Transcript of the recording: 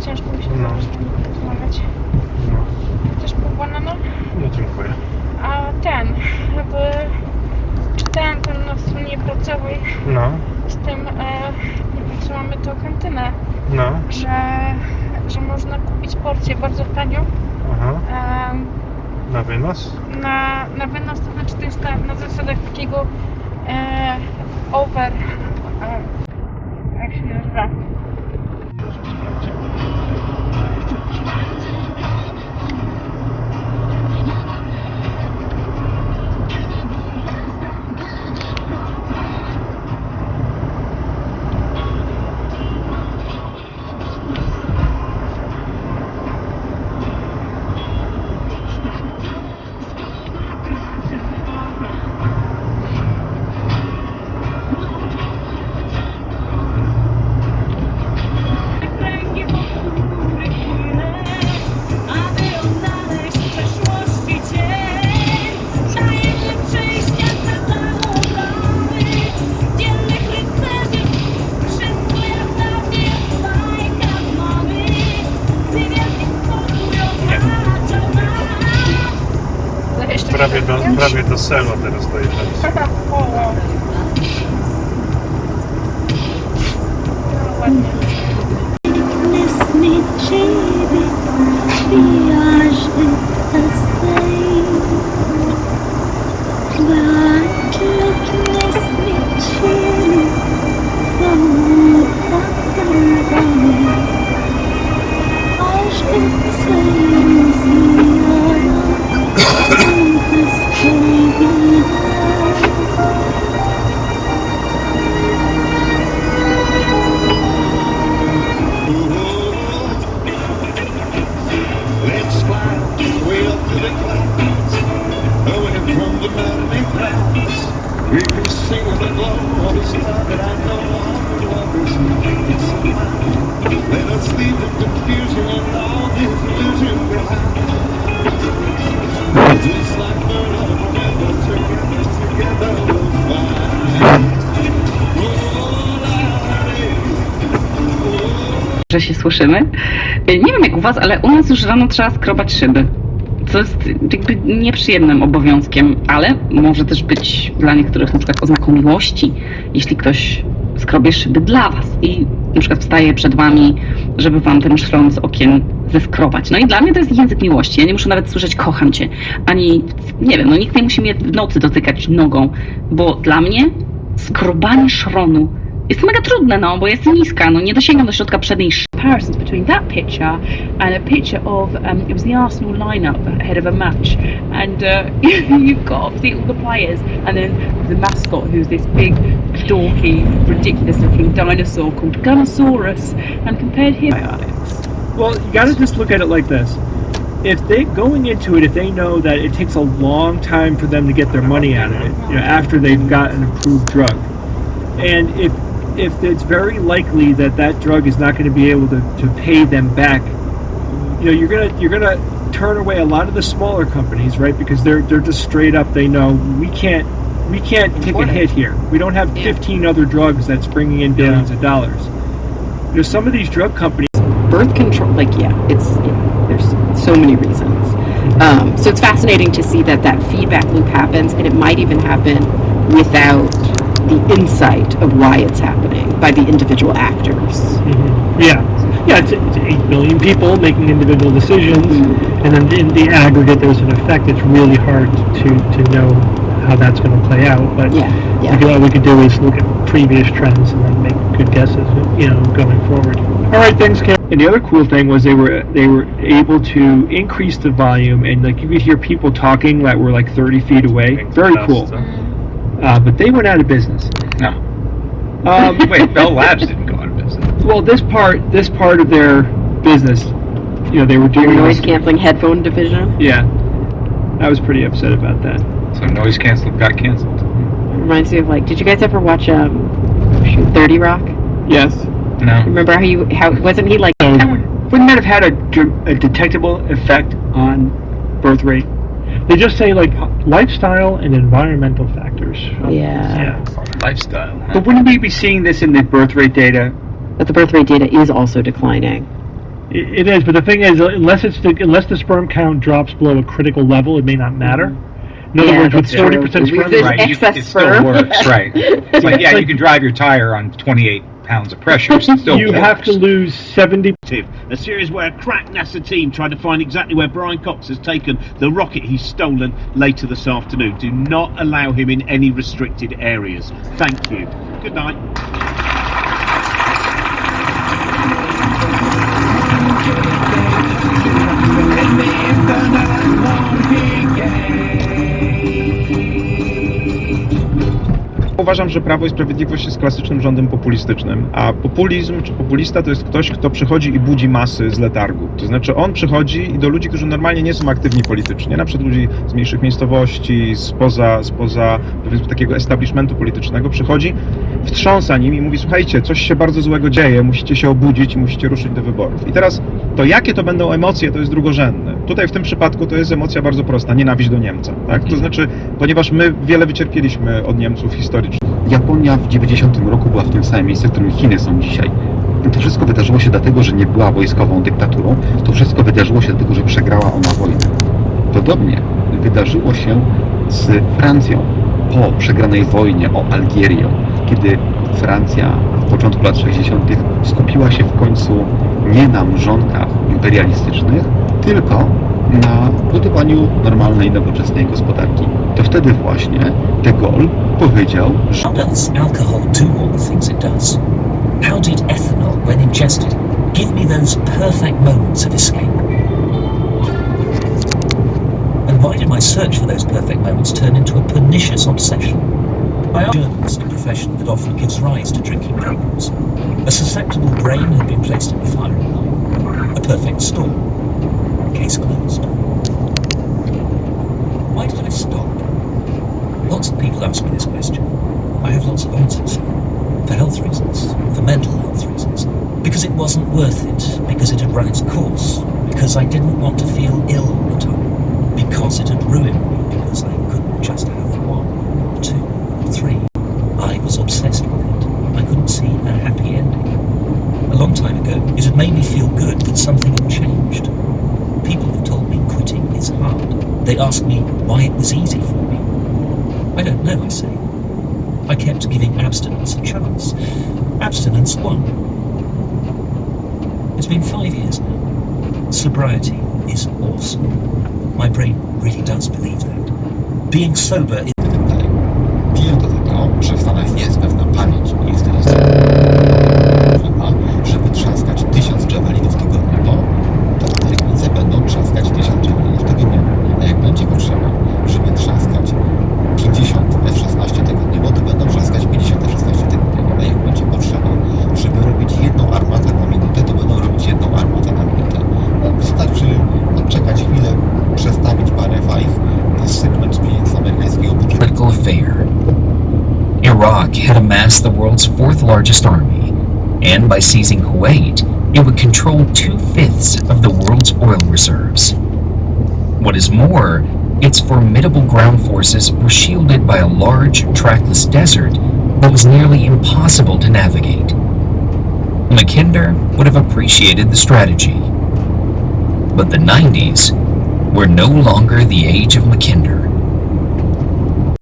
ciężko mi się z nimi rozmawiać. Też pół banana? No dziękuję. A ten, jakby czytałem tam na stronie pracowej z tym, że mamy tą kantynę, że można kupić porcję bardzo tanio. Na wynos? Na wynos, to znaczy to jest na zasadach takiego jak się nazywa? Prawie do Selo teraz dojechaliśmy. Że się słyszymy. Nie wiem jak u was, ale u nas już rano trzeba skrobać szyby. Co jest jakby nieprzyjemnym obowiązkiem, ale może też być dla niektórych na przykład oznaką miłości, jeśli ktoś skrobie szyby dla was i na przykład wstaje przed wami, żeby wam ten szron z okien zeskrobać. No i dla mnie to jest język miłości. Ja nie muszę nawet słyszeć kocham cię, ani nie wiem, no nikt nie musi mnie w nocy dotykać nogą, bo dla mnie skrobanie szronu jest mega trudne, no, bo jestem niska, no nie dosięgam do środka przedniej szyby. Comparisons between that picture and a picture of it was the Arsenal lineup ahead of a match, and you've got obviously all the players and then the mascot who's this big dorky ridiculous looking dinosaur called Gunnosaurus, and compared him. Well, you gotta just look at it like this. If they going into it, if they know that it takes a long time for them to get their money out of it, you know, after they've got an approved drug, and if it's very likely that that drug is not going to be able to pay them back, you know, you're gonna turn away a lot of the smaller companies, right? Because they're just straight up, they know we can't take a hit here. We don't have 15 other drugs that's bringing in billions of dollars. You know, some of these drug companies. Birth control, there's so many reasons. So it's fascinating to see that feedback loop happens, and it might even happen without the insight of why it's happening by the individual actors. It's 8 billion people making individual decisions, and then in the aggregate there's an effect. It's really hard to know how that's going to play out, but all we could do is look at previous trends and then make good guesses, you know, going forward. All right, thanks, Cam. And the other cool thing was they were able to increase the volume, and like you could hear people talking that were like 30 feet away. Very cool. But they went out of business. No. Wait, Bell Labs didn't go out of business. Well, this part of their business, you know, they were doing noise canceling headphone division. Yeah, I was pretty upset about that. So noise canceling got canceled. Reminds me of did you guys ever watch 30 Rock? Yes. No. Remember how wasn't he like? Wouldn't that have had a detectable effect on birth rate? They just say lifestyle and environmental factors. Yeah. Lifestyle. Huh? But wouldn't we be seeing this in the birth rate data? But the birth rate data is also declining. It is, but the thing is, unless the sperm count drops below a critical level, it may not matter. In other Yeah, words, with that's true. 40% sperm, If there's Right, excess it still sperm. works, right. It's like, yeah, you can drive your tire on 28 pounds of pressure. It still you works. have to lose 70. A series where a crack NASA team tried to find exactly where Brian Cox has taken the rocket he's stolen later this afternoon. Do not allow him in any restricted areas. Thank you. Good night. Uważam, że Prawo i Sprawiedliwość jest klasycznym rządem populistycznym, a populizm czy populista to jest ktoś, kto przychodzi i budzi masy z letargu. To znaczy on przychodzi i do ludzi, którzy normalnie nie są aktywni politycznie, na przykład ludzi z mniejszych miejscowości, spoza powiedzmy takiego establishmentu politycznego, przychodzi, wstrząsa nim i mówi: słuchajcie, coś się bardzo złego dzieje, musicie się obudzić i musicie ruszyć do wyborów. I teraz to jakie to będą emocje, to jest drugorzędne. Tutaj w tym przypadku to jest emocja bardzo prosta, nienawiść do Niemca. Tak? To znaczy, ponieważ my wiele wycierpieliśmy od Niemców historycznie. Japonia w 90 roku była w tym samym miejscu, w którym Chiny są dzisiaj. To wszystko wydarzyło się dlatego, że nie była wojskową dyktaturą. To wszystko wydarzyło się dlatego, że przegrała ona wojnę. Podobnie wydarzyło się z Francją po przegranej wojnie o Algierię, kiedy Francja w początku lat 60. skupiła się w końcu nie na mrzonkach imperialistycznych, tylko na budowaniu normalnej, nowoczesnej gospodarki. To wtedy właśnie de Gaulle powiedział, że How does alcohol do all the things it does? How did ethanol, when ingested, give me those perfect moments of escape? And why did my search for those perfect moments turn into a pernicious obsession? I am a journalist, a profession that often gives rise to drinking problems. A susceptible brain had been placed in the firing line. A perfect storm. Case closed. Why did I stop? Lots of people ask me this question. I have lots of answers. For health reasons, for mental health reasons, because it wasn't worth it, because it had run its course, because I didn't want to feel ill all the time, because it had ruined me, because I couldn't just have 1, 2, 3. I was obsessed with it. I couldn't see a happy ending. A long time ago, it had made me feel good that something had changed. People have told me quitting is hard. They ask me why it was easy for me. I don't know, I say. I kept giving abstinence a chance. Abstinence won. It's been 5 years now. Sobriety is awesome. My brain really does believe that. Being sober is... piję do tego, że w Stanach jest pewna pamięć i jest to żeby trzaskać 1000 javelinów tygodniowo, to w Ameryce będą trzaskać 1000 javelinów tygodniowo. A jak będzie potrzeba, żeby trzaskać 50 F-16 tygodniowo, to będą trzaskać 50 F-16 tygodniowo. A jak będzie potrzeba, żeby robić jedną armatę na minutę, to będą robić jedną armatę na minutę. No, wystarczy odczekać chwilę, przestawić parę fajów, posypnąć pieniędzy amerykańskiego budżetu. Political affair. Iraq had amassed the world's 4th largest army, and by seizing Kuwait, it would control 2/5 of the world's oil reserves. What is more, its formidable ground forces were shielded by a large, trackless desert that was nearly impossible to navigate. Mackinder would have appreciated the strategy. But the 90s were no longer the age of Mackinder.